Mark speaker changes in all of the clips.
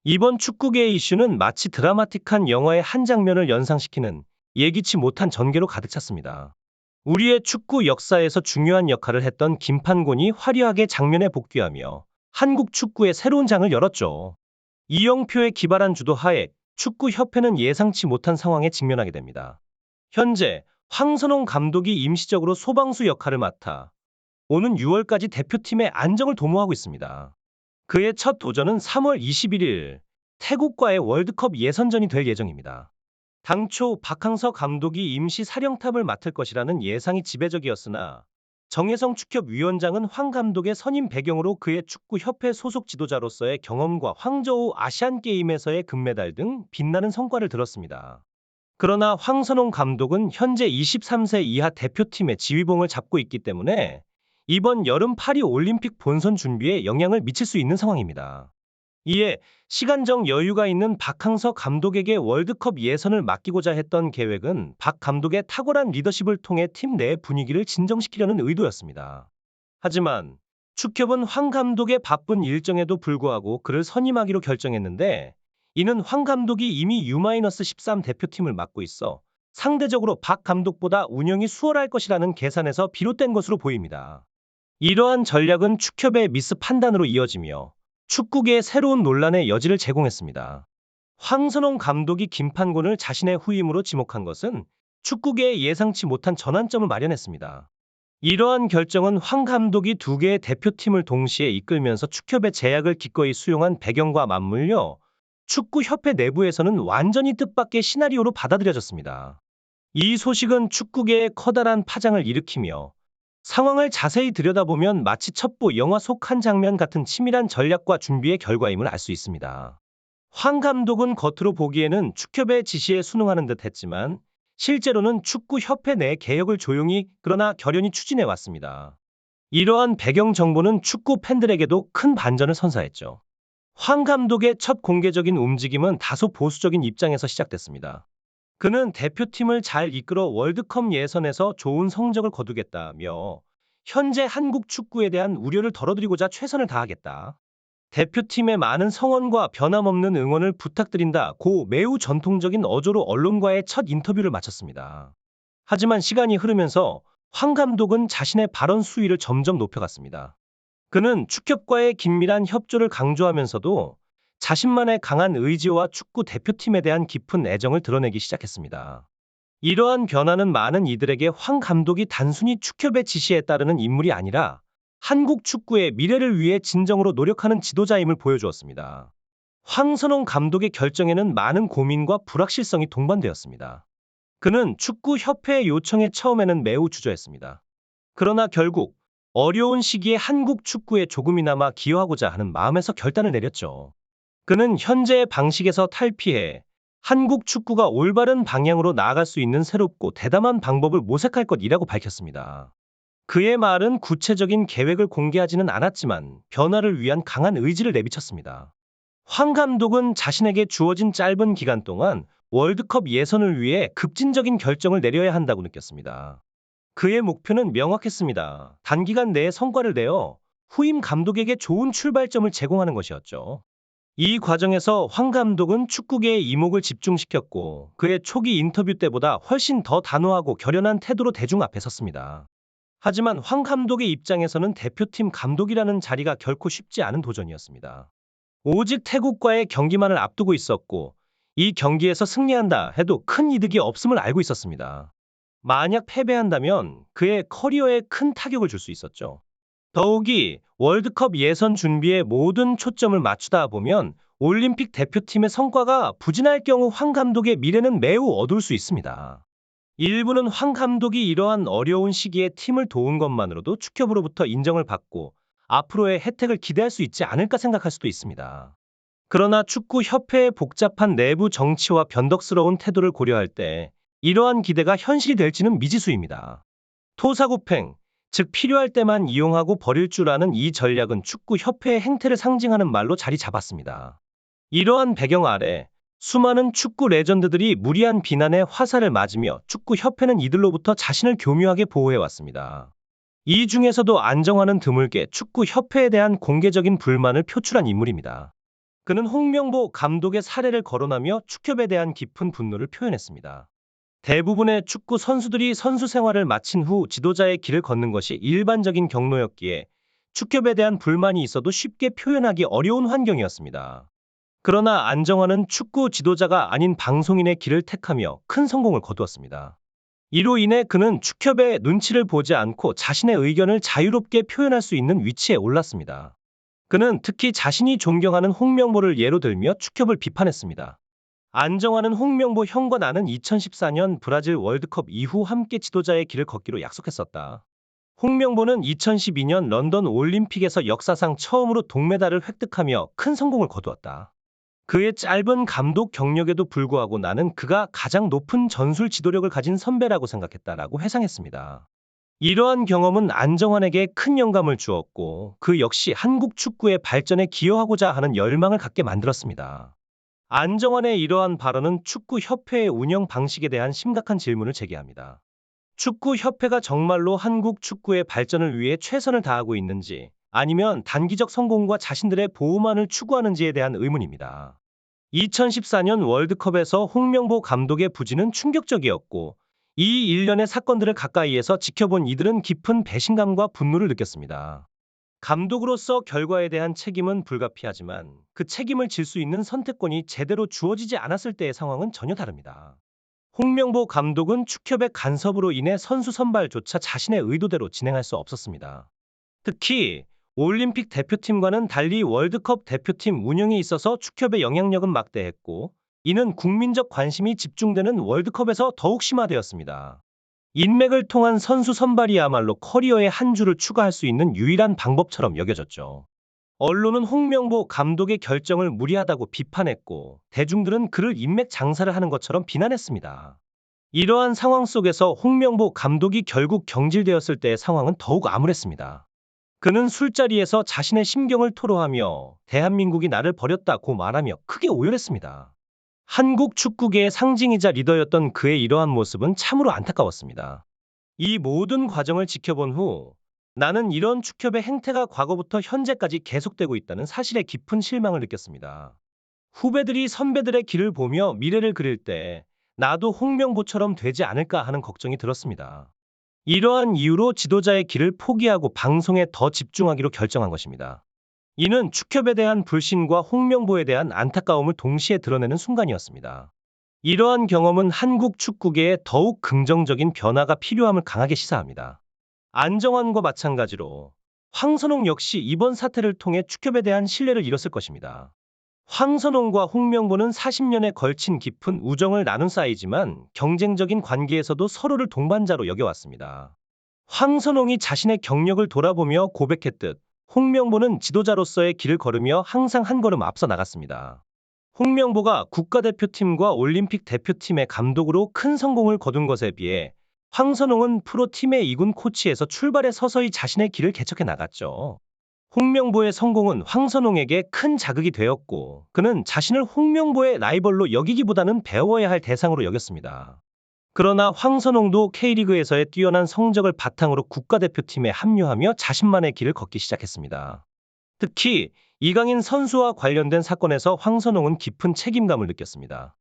Speaker 1: 이번 축구계의 이슈는 마치 드라마틱한 영화의 한 장면을 연상시키는 예기치 못한 전개로 가득 찼습니다. 우리의 축구 역사에서 중요한 역할을 했던 김판곤이 화려하게 장면에 복귀하며 한국 축구의 새로운 장을 열었죠. 이영표의 기발한 주도하에 축구협회는 예상치 못한 상황에 직면하게 됩니다. 현재 황선홍 감독이 임시적으로 소방수 역할을 맡아 오는 6월까지 대표팀의 안정을 도모하고 있습니다. 그의 첫 도전은 3월 21일 태국과의 월드컵 예선전이 될 예정입니다. 당초 박항서 감독이 임시 사령탑을 맡을 것이라는 예상이 지배적이었으나 정혜성 축협위원장은 황 감독의 선임 배경으로 그의 축구협회 소속 지도자로서의 경험과 황저우 아시안게임에서의 금메달 등 빛나는 성과를 들었습니다. 그러나 황선홍 감독은 현재 23세 이하 대표팀의 지휘봉을 잡고 있기 때문에 이번 여름 파리 올림픽 본선 준비에 영향을 미칠 수 있는 상황입니다. 이에 시간적 여유가 있는 박항서 감독에게 월드컵 예선을 맡기고자 했던 계획은 박 감독의 탁월한 리더십을 통해 팀 내 분위기를 진정시키려는 의도였습니다. 하지만 축협은 황 감독의 바쁜 일정에도 불구하고 그를 선임하기로 결정했는데 이는 황 감독이 이미 U-13 대표팀을 맡고 있어 상대적으로 박 감독보다 운영이 수월할 것이라는 계산에서 비롯된 것으로 보입니다. 이러한 전략은 축협의 미스 판단으로 이어지며 축구계의 새로운 논란의 여지를 제공했습니다. 황선홍 감독이 김판곤을 자신의 후임으로 지목한 것은 축구계에 예상치 못한 전환점을 마련했습니다. 이러한 결정은 황 감독이 두 개의 대표팀을 동시에 이끌면서 축협의 제약을 기꺼이 수용한 배경과 맞물려 축구협회 내부에서는 완전히 뜻밖의 시나리오로 받아들여졌습니다. 이 소식은 축구계에 커다란 파장을 일으키며 상황을 자세히 들여다보면 마치 첩보 영화 속 한 장면 같은 치밀한 전략과 준비의 결과임을 알 수 있습니다. 황 감독은 겉으로 보기에는 축협의 지시에 순응하는 듯 했지만 실제로는 축구협회 내 개혁을 조용히 그러나 결연히 추진해 왔습니다. 이러한 배경 정보는 축구 팬들에게도 큰 반전을 선사했죠. 황 감독의 첫 공개적인 움직임은 다소 보수적인 입장에서 시작됐습니다. 그는 대표팀을 잘 이끌어 월드컵 예선에서 좋은 성적을 거두겠다며 현재 한국 축구에 대한 우려를 덜어드리고자 최선을 다하겠다. 대표팀의 많은 성원과 변함없는 응원을 부탁드린다고 매우 전통적인 어조로 언론과의 첫 인터뷰를 마쳤습니다. 하지만 시간이 흐르면서 황 감독은 자신의 발언 수위를 점점 높여갔습니다. 그는 축협과의 긴밀한 협조를 강조하면서도 자신만의 강한 의지와 축구 대표팀에 대한 깊은 애정을 드러내기 시작했습니다. 이러한 변화는 많은 이들에게 황 감독이 단순히 축협의 지시에 따르는 인물이 아니라 한국 축구의 미래를 위해 진정으로 노력하는 지도자임을 보여주었습니다. 황선홍 감독의 결정에는 많은 고민과 불확실성이 동반되었습니다. 그는 축구협회의 요청에 처음에는 매우 주저했습니다. 그러나 결국 어려운 시기에 한국 축구에 조금이나마 기여하고자 하는 마음에서 결단을 내렸죠. 그는 현재의 방식에서 탈피해 한국 축구가 올바른 방향으로 나아갈 수 있는 새롭고 대담한 방법을 모색할 것이라고 밝혔습니다. 그의 말은 구체적인 계획을 공개하지는 않았지만 변화를 위한 강한 의지를 내비쳤습니다. 황 감독은 자신에게 주어진 짧은 기간 동안 월드컵 예선을 위해 급진적인 결정을 내려야 한다고 느꼈습니다. 그의 목표는 명확했습니다. 단기간 내에 성과를 내어 후임 감독에게 좋은 출발점을 제공하는 것이었죠. 이 과정에서 황 감독은 축구계의 이목을 집중시켰고 그의 초기 인터뷰 때보다 훨씬 더 단호하고 결연한 태도로 대중 앞에 섰습니다. 하지만 황 감독의 입장에서는 대표팀 감독이라는 자리가 결코 쉽지 않은 도전이었습니다. 오직 태국과의 경기만을 앞두고 있었고 이 경기에서 승리한다 해도 큰 이득이 없음을 알고 있었습니다. 만약 패배한다면 그의 커리어에 큰 타격을 줄 수 있었죠. 더욱이 월드컵 예선 준비에 모든 초점을 맞추다 보면 올림픽 대표팀의 성과가 부진할 경우 황 감독의 미래는 매우 어두울 수 있습니다. 일부는 황 감독이 이러한 어려운 시기에 팀을 도운 것만으로도 축협으로부터 인정을 받고 앞으로의 혜택을 기대할 수 있지 않을까 생각할 수도 있습니다. 그러나 축구협회의 복잡한 내부 정치와 변덕스러운 태도를 고려할 때 이러한 기대가 현실이 될지는 미지수입니다. 토사구팽, 즉 필요할 때만 이용하고 버릴 줄 아는 이 전략은 축구협회의 행태를 상징하는 말로 자리 잡았습니다. 이러한 배경 아래 수많은 축구 레전드들이 무리한 비난의 화살을 맞으며 축구협회는 이들로부터 자신을 교묘하게 보호해왔습니다. 이 중에서도 안정환은 드물게 축구협회에 대한 공개적인 불만을 표출한 인물입니다. 그는 홍명보 감독의 사례를 거론하며 축협에 대한 깊은 분노를 표현했습니다. 대부분의 축구 선수들이 선수 생활을 마친 후 지도자의 길을 걷는 것이 일반적인 경로였기에 축협에 대한 불만이 있어도 쉽게 표현하기 어려운 환경이었습니다. 그러나 안정환은 축구 지도자가 아닌 방송인의 길을 택하며 큰 성공을 거두었습니다. 이로 인해 그는 축협의 눈치를 보지 않고 자신의 의견을 자유롭게 표현할 수 있는 위치에 올랐습니다. 그는 특히 자신이 존경하는 홍명보를 예로 들며 축협을 비판했습니다. 안정환은 홍명보 형과 나는 2014년 브라질 월드컵 이후 함께 지도자의 길을 걷기로 약속했었다. 홍명보는 2012년 런던 올림픽에서 역사상 처음으로 동메달을 획득하며 큰 성공을 거두었다. 그의 짧은 감독 경력에도 불구하고 나는 그가 가장 높은 전술 지도력을 가진 선배라고 생각했다라고 회상했습니다. 이러한 경험은 안정환에게 큰 영감을 주었고 그 역시 한국 축구의 발전에 기여하고자 하는 열망을 갖게 만들었습니다. 안정환의 이러한 발언은 축구협회의 운영 방식에 대한 심각한 질문을 제기합니다. 축구협회가 정말로 한국 축구의 발전을 위해 최선을 다하고 있는지 아니면 단기적 성공과 자신들의 보호만을 추구하는지에 대한 의문입니다. 2014년 월드컵에서 홍명보 감독의 부진은 충격적이었고 이 일련의 사건들을 가까이에서 지켜본 이들은 깊은 배신감과 분노를 느꼈습니다. 감독으로서 결과에 대한 책임은 불가피하지만 그 책임을 질 수 있는 선택권이 제대로 주어지지 않았을 때의 상황은 전혀 다릅니다. 홍명보 감독은 축협의 간섭으로 인해 선수 선발조차 자신의 의도대로 진행할 수 없었습니다. 특히 올림픽 대표팀과는 달리 월드컵 대표팀 운영에 있어서 축협의 영향력은 막대했고 이는 국민적 관심이 집중되는 월드컵에서 더욱 심화되었습니다. 인맥을 통한 선수 선발이야말로 커리어의 한 줄을 추가할 수 있는 유일한 방법처럼 여겨졌죠. 언론은 홍명보 감독의 결정을 무리하다고 비판했고 대중들은 그를 인맥 장사를 하는 것처럼 비난했습니다. 이러한 상황 속에서 홍명보 감독이 결국 경질되었을 때의 상황은 더욱 암울했습니다. 그는 술자리에서 자신의 심경을 토로하며 대한민국이 나를 버렸다고 말하며 크게 오열했습니다. 한국 축구계의 상징이자 리더였던 그의 이러한 모습은 참으로 안타까웠습니다. 이 모든 과정을 지켜본 후 나는 이런 축협의 행태가 과거부터 현재까지 계속되고 있다는 사실에 깊은 실망을 느꼈습니다. 후배들이 선배들의 길을 보며 미래를 그릴 때 나도 홍명보처럼 되지 않을까 하는 걱정이 들었습니다. 이러한 이유로 지도자의 길을 포기하고 방송에 더 집중하기로 결정한 것입니다. 이는 축협에 대한 불신과 홍명보에 대한 안타까움을 동시에 드러내는 순간이었습니다. 이러한 경험은 한국 축구계에 더욱 긍정적인 변화가 필요함을 강하게 시사합니다. 안정환과 마찬가지로 황선홍 역시 이번 사태를 통해 축협에 대한 신뢰를 잃었을 것입니다. 황선홍과 홍명보는 40년에 걸친 깊은 우정을 나눈 사이지만 경쟁적인 관계에서도 서로를 동반자로 여겨왔습니다. 황선홍이 자신의 경력을 돌아보며 고백했듯 홍명보는 지도자로서의 길을 걸으며 항상 한 걸음 앞서 나갔습니다. 홍명보가 국가대표팀과 올림픽 대표팀의 감독으로 큰 성공을 거둔 것에 비해 황선홍은 프로팀의 2군 코치에서 출발해 서서히 자신의 길을 개척해 나갔죠. 홍명보의 성공은 황선홍에게 큰 자극이 되었고 그는 자신을 홍명보의 라이벌로 여기기보다는 배워야 할 대상으로 여겼습니다. 그러나 황선홍도 K리그에서의 뛰어난 성적을 바탕으로 국가대표팀에 합류하며 자신만의 길을 걷기 시작했습니다. 특히 이강인 선수와 관련된 사건에서 황선홍은 깊은 책임감을 느꼈습니다.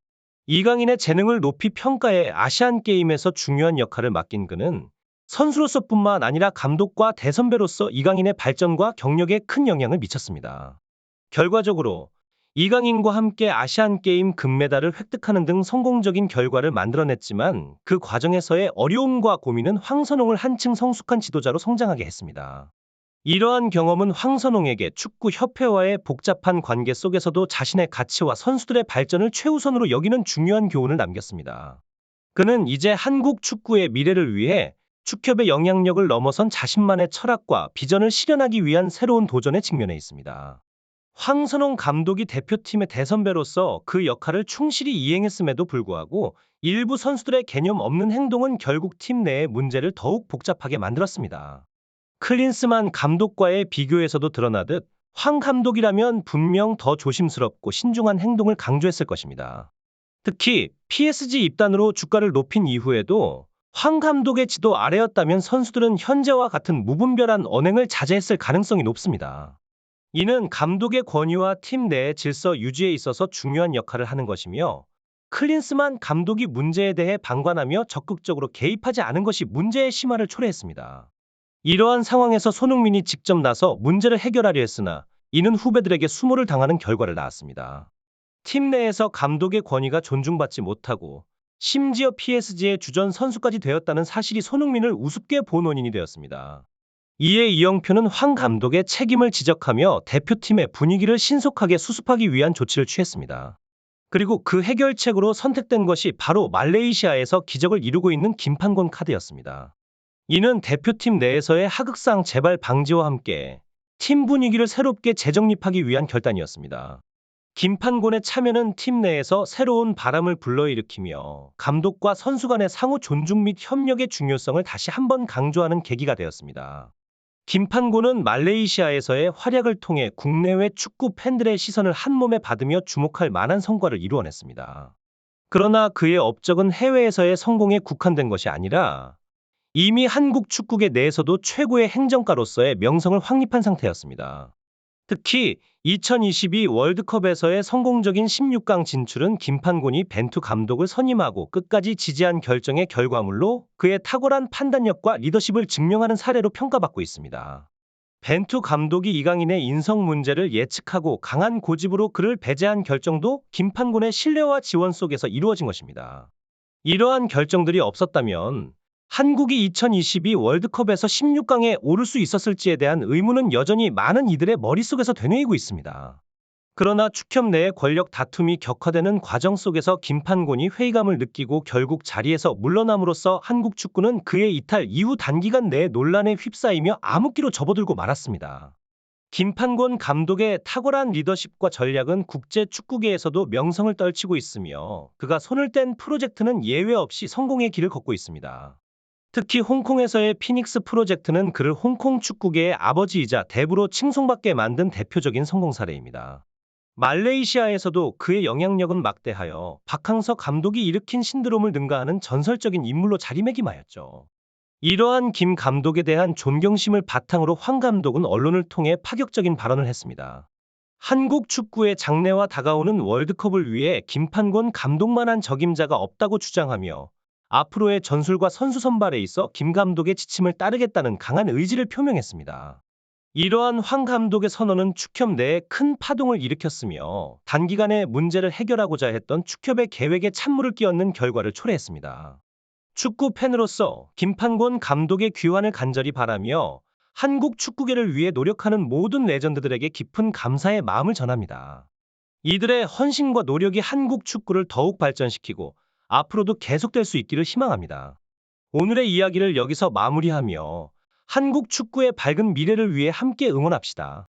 Speaker 1: 이강인의 재능을 높이 평가해 아시안게임에서 중요한 역할을 맡긴 그는 선수로서뿐만 아니라 감독과 대선배로서 이강인의 발전과 경력에 큰 영향을 미쳤습니다. 결과적으로 이강인과 함께 아시안게임 금메달을 획득하는 등 성공적인 결과를 만들어냈지만 그 과정에서의 어려움과 고민은 황선홍을 한층 성숙한 지도자로 성장하게 했습니다. 이러한 경험은 황선홍에게 축구협회와의 복잡한 관계 속에서도 자신의 가치와 선수들의 발전을 최우선으로 여기는 중요한 교훈을 남겼습니다. 그는 이제 한국 축구의 미래를 위해 축협의 영향력을 넘어선 자신만의 철학과 비전을 실현하기 위한 새로운 도전에 직면해 있습니다. 황선홍 감독이 대표팀의 대선배로서 그 역할을 충실히 이행했음에도 불구하고 일부 선수들의 개념 없는 행동은 결국 팀 내의 문제를 더욱 복잡하게 만들었습니다. 클린스만 감독과의 비교에서도 드러나듯 황 감독이라면 분명 더 조심스럽고 신중한 행동을 강조했을 것입니다. 특히 PSG 입단으로 주가를 높인 이후에도 황 감독의 지도 아래였다면 선수들은 현재와 같은 무분별한 언행을 자제했을 가능성이 높습니다. 이는 감독의 권위와 팀 내의 질서 유지에 있어서 중요한 역할을 하는 것이며, 클린스만 감독이 문제에 대해 방관하며 적극적으로 개입하지 않은 것이 문제의 심화를 초래했습니다. 이러한 상황에서 손흥민이 직접 나서 문제를 해결하려 했으나 이는 후배들에게 수모를 당하는 결과를 낳았습니다. 팀 내에서 감독의 권위가 존중받지 못하고 심지어 PSG의 주전 선수까지 되었다는 사실이 손흥민을 우습게 본 원인이 되었습니다. 이에 이영표는 황 감독의 책임을 지적하며 대표팀의 분위기를 신속하게 수습하기 위한 조치를 취했습니다. 그리고 그 해결책으로 선택된 것이 바로 말레이시아에서 기적을 이루고 있는 김판곤 카드였습니다. 이는 대표팀 내에서의 하극상 재발 방지와 함께 팀 분위기를 새롭게 재정립하기 위한 결단이었습니다. 김판곤의 참여는 팀 내에서 새로운 바람을 불러일으키며 감독과 선수 간의 상호 존중 및 협력의 중요성을 다시 한번 강조하는 계기가 되었습니다. 김판곤은 말레이시아에서의 활약을 통해 국내외 축구 팬들의 시선을 한몸에 받으며 주목할 만한 성과를 이루어냈습니다. 그러나 그의 업적은 해외에서의 성공에 국한된 것이 아니라 이미 한국 축구계 내에서도 최고의 행정가로서의 명성을 확립한 상태였습니다. 특히 2022 월드컵에서의 성공적인 16강 진출은 김판곤이 벤투 감독을 선임하고 끝까지 지지한 결정의 결과물로 그의 탁월한 판단력과 리더십을 증명하는 사례로 평가받고 있습니다. 벤투 감독이 이강인의 인성 문제를 예측하고 강한 고집으로 그를 배제한 결정도 김판곤의 신뢰와 지원 속에서 이루어진 것입니다. 이러한 결정들이 없었다면 한국이 2022 월드컵에서 16강에 오를 수 있었을지에 대한 의문은 여전히 많은 이들의 머릿속에서 되뇌이고 있습니다. 그러나 축협 내의 권력 다툼이 격화되는 과정 속에서 김판곤이 회의감을 느끼고 결국 자리에서 물러남으로써 한국 축구는 그의 이탈 이후 단기간 내에 논란에 휩싸이며 암흑기로 접어들고 말았습니다. 김판곤 감독의 탁월한 리더십과 전략은 국제 축구계에서도 명성을 떨치고 있으며 그가 손을 뗀 프로젝트는 예외 없이 성공의 길을 걷고 있습니다. 특히 홍콩에서의 피닉스 프로젝트는 그를 홍콩 축구계의 아버지이자 대부로 칭송받게 만든 대표적인 성공 사례입니다. 말레이시아에서도 그의 영향력은 막대하여 박항서 감독이 일으킨 신드롬을 능가하는 전설적인 인물로 자리매김하였죠. 이러한 김 감독에 대한 존경심을 바탕으로 황 감독은 언론을 통해 파격적인 발언을 했습니다. 한국 축구의 장래와 다가오는 월드컵을 위해 김판곤 감독만한 적임자가 없다고 주장하며 앞으로의 전술과 선수 선발에 있어 김 감독의 지침을 따르겠다는 강한 의지를 표명했습니다. 이러한 황 감독의 선언은 축협 내에 큰 파동을 일으켰으며 단기간에 문제를 해결하고자 했던 축협의 계획에 찬물을 끼얹는 결과를 초래했습니다. 축구 팬으로서 김판곤 감독의 귀환을 간절히 바라며 한국 축구계를 위해 노력하는 모든 레전드들에게 깊은 감사의 마음을 전합니다. 이들의 헌신과 노력이 한국 축구를 더욱 발전시키고 앞으로도 계속될 수 있기를 희망합니다. 오늘의 이야기를 여기서 마무리하며 한국 축구의 밝은 미래를 위해 함께 응원합시다.